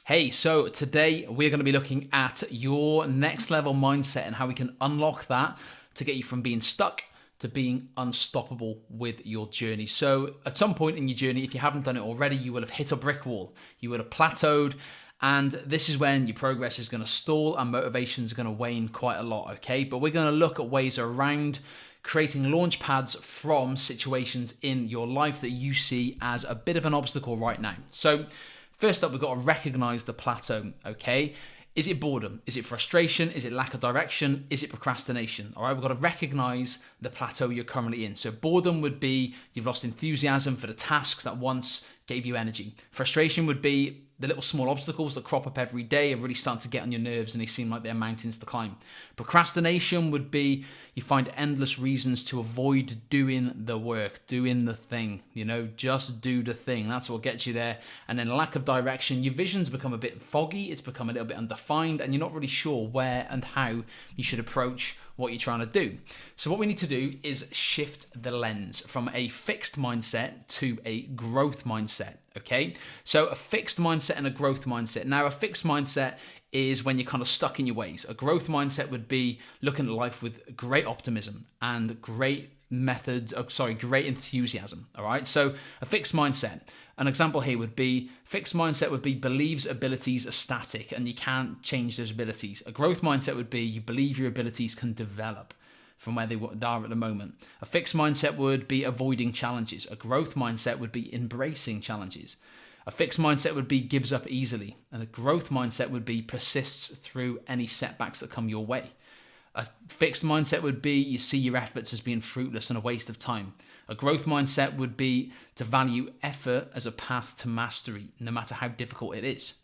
Hey, so today we're going to be looking at your next level mindset and how we can unlock that to get you from being stuck to being unstoppable with your journey. So at some point in your journey, if you haven't done it already, you will have hit a brick wall. You will have plateaued, and this is when your progress is going to stall and motivation is going to wane quite a lot, okay? But we're going to look at ways around creating launch pads from situations in your life that you see as a bit of an obstacle right now. So first up, we've got to recognize the plateau, okay? Is it boredom? Is it frustration? Is it lack of direction? Is it procrastination? All right, we've got to recognize the plateau you're currently in. So boredom would be you've lost enthusiasm for the tasks that once gave you energy. Frustration would be the little small obstacles that crop up every day are really starting to get on your nerves and they seem like they're mountains to climb. Procrastination would be you find endless reasons to avoid doing the work, doing the thing, just do the thing. That's what gets you there. And then lack of direction, your vision's become a bit foggy, it's become a little bit undefined, and you're not really sure where and how you should approach what you're trying to do. So what we need to do is shift the lens from a fixed mindset to a growth mindset, okay? So a fixed mindset and a growth mindset. Now, a fixed mindset is when you're kind of stuck in your ways. A growth mindset would be looking at life with great optimism and great enthusiasm, all right? So a fixed mindset, an example here would be, fixed mindset would be believes abilities are static and you can't change those abilities. A growth mindset would be you believe your abilities can develop from where they are at the moment. A fixed mindset would be avoiding challenges. A growth mindset would be embracing challenges. A fixed mindset would be gives up easily. And a growth mindset would be persists through any setbacks that come your way. A fixed mindset would be you see your efforts as being fruitless and a waste of time. A growth mindset would be to value effort as a path to mastery, no matter how difficult it is.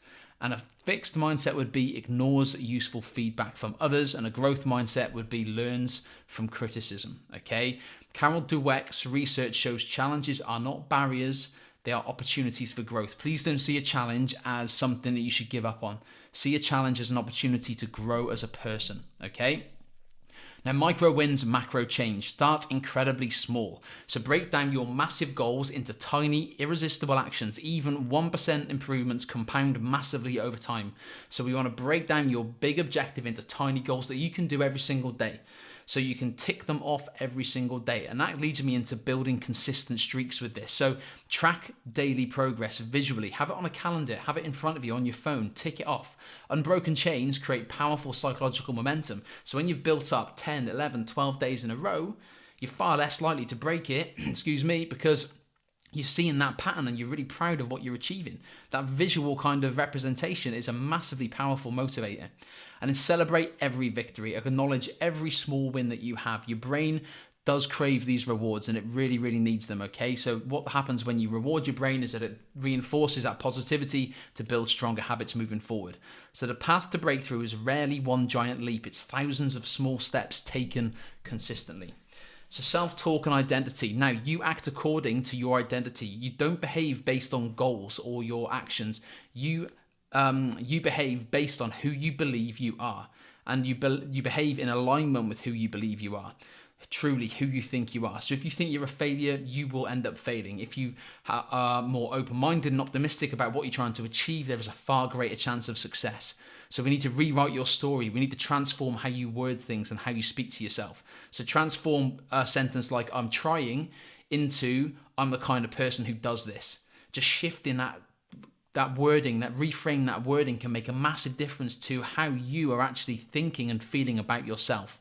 And a fixed mindset would be ignores useful feedback from others, and a growth mindset would be learns from criticism, okay? Carol Dweck's research shows challenges are not barriers, they are opportunities for growth. Please don't see a challenge as something that you should give up on. See a challenge as an opportunity to grow as a person, okay? Now, micro wins, macro change. Start incredibly small. So break down your massive goals into tiny, irresistible actions. Even 1% improvements compound massively over time. So we want to break down your big objective into tiny goals that you can do every single day. So you can tick them off every single day. And that leads me into building consistent streaks with this. So track daily progress visually. Have it on a calendar. Have it in front of you on your phone. Tick it off. Unbroken chains create powerful psychological momentum. So when you've built up 10, 11, 12 days in a row, you're far less likely to break it, because you're seeing that pattern and you're really proud of what you're achieving. That visual kind of representation is a massively powerful motivator. And then celebrate every victory, acknowledge every small win that you have. Your brain does crave these rewards and it really, really needs them, okay? So what happens when you reward your brain is that it reinforces that positivity to build stronger habits moving forward. So the path to breakthrough is rarely one giant leap. It's thousands of small steps taken consistently. So self-talk and identity. Now, you act according to your identity. You don't behave based on goals or your actions. You behave based on who you believe you are. And you behave in alignment with who you believe you are. Truly who you think you are. So if you think you're a failure, you will end up failing. If you are more open-minded and optimistic about what you're trying to achieve, there is a far greater chance of success. So we need to rewrite your story. We need to transform how you word things and how you speak to yourself. So transform a sentence like I'm trying into I'm the kind of person who does this. Just shifting that wording, that reframe that wording can make a massive difference to how you are actually thinking and feeling about yourself.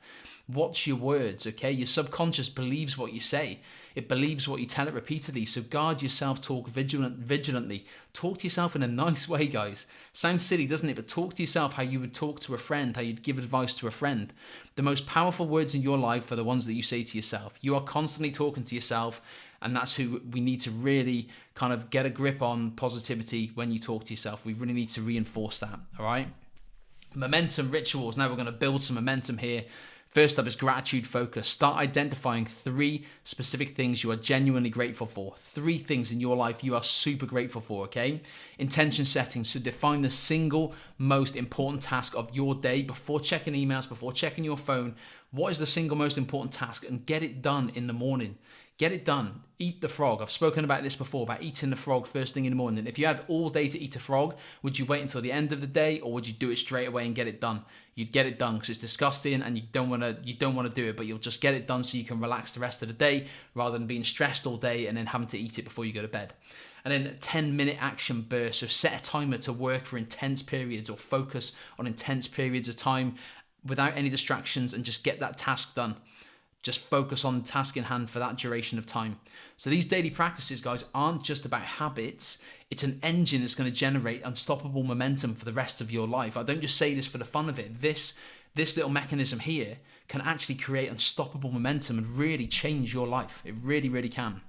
Watch your words, okay? Your subconscious believes what you say. It believes what you tell it repeatedly. So guard your self-talk vigilantly. Talk to yourself in a nice way, guys. Sounds silly, doesn't it? But talk to yourself how you would talk to a friend, how you'd give advice to a friend. The most powerful words in your life are the ones that you say to yourself. You are constantly talking to yourself, and that's who we need to really kind of get a grip on positivity when you talk to yourself. We really need to reinforce that, all right? Momentum rituals. Now we're going to build some momentum here. First up is gratitude focus. Start identifying 3 specific things you are genuinely grateful for. 3 things in your life you are super grateful for, okay? Intention setting. So define the single most important task of your day before checking emails, before checking your phone. What is the single most important task? And get it done in the morning. Get it done. Eat the frog. I've spoken about this before, about eating the frog first thing in the morning. If you had all day to eat a frog, would you wait until the end of the day, or would you do it straight away and get it done? You'd get it done because it's disgusting and you don't want to do it, but you'll just get it done so you can relax the rest of the day rather than being stressed all day and then having to eat it before you go to bed. And then 10-minute action bursts. So set a timer to work for intense periods or focus on intense periods of time without any distractions and just get that task done. Just focus on the task in hand for that duration of time. So these daily practices, guys, aren't just about habits. It's an engine that's going to generate unstoppable momentum for the rest of your life. I don't just say this for the fun of it. This little mechanism here can actually create unstoppable momentum and really change your life. It really, really can.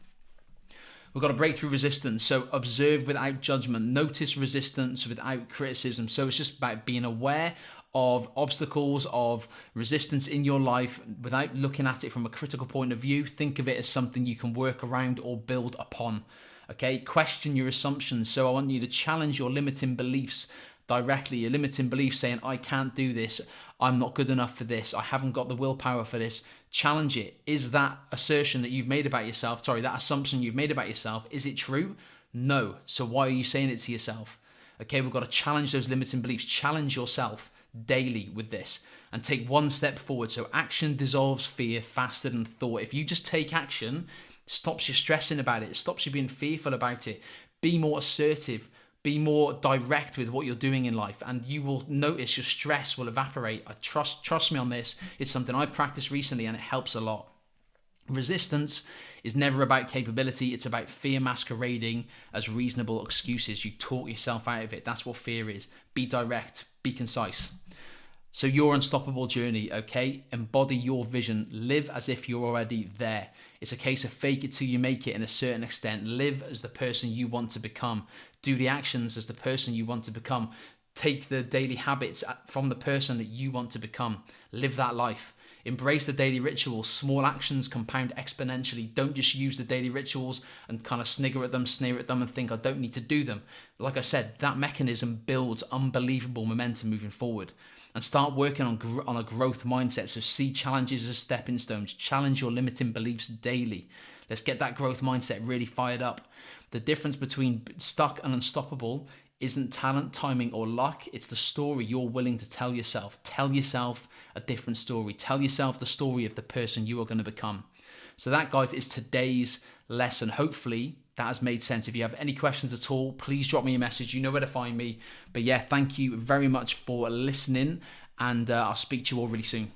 We've got to break through resistance. So observe without judgment. Notice resistance without criticism. So it's just about being aware of obstacles, of resistance in your life without looking at it from a critical point of view. Think of it as something you can work around or build upon. Okay, question your assumptions. So I want you to challenge your limiting beliefs directly. Your limiting beliefs saying, I can't do this, I'm not good enough for this, I haven't got the willpower for this. Challenge it. Is that assertion that you've made about yourself, that assumption you've made about yourself, is it true? No. So why are you saying it to yourself? Okay, we've got to challenge those limiting beliefs. Challenge yourself daily with this and take one step forward. So action dissolves fear faster than thought. If you just take action, it stops you stressing about it. It stops you being fearful about it. Be more assertive. Be more direct with what you're doing in life, and you will notice your stress will evaporate. Trust me on this. It's something I practiced recently and it helps a lot. Resistance is never about capability. It's about fear masquerading as reasonable excuses. You talk yourself out of it. That's what fear is. Be direct, be concise. So your unstoppable journey, okay? Embody your vision. Live as if you're already there. It's a case of fake it till you make it in a certain extent. Live as the person you want to become. Do the actions as the person you want to become. Take the daily habits from the person that you want to become. Live that life. Embrace the daily rituals. Small actions compound exponentially. Don't just use the daily rituals and kind of snigger at them, sneer at them and think I don't need to do them. Like I said, that mechanism builds unbelievable momentum moving forward. And start working on a growth mindset. So see challenges as stepping stones. Challenge your limiting beliefs daily. Let's get that growth mindset really fired up. The difference between stuck and unstoppable isn't talent, timing, or luck. It's the story you're willing to tell yourself. Tell yourself a different story. Tell yourself the story of the person you are going to become. So that, guys, is today's lesson. Hopefully that has made sense. If you have any questions at all, please drop me a message. You know where to find me. But yeah, thank you very much for listening, and I'll speak to you all really soon.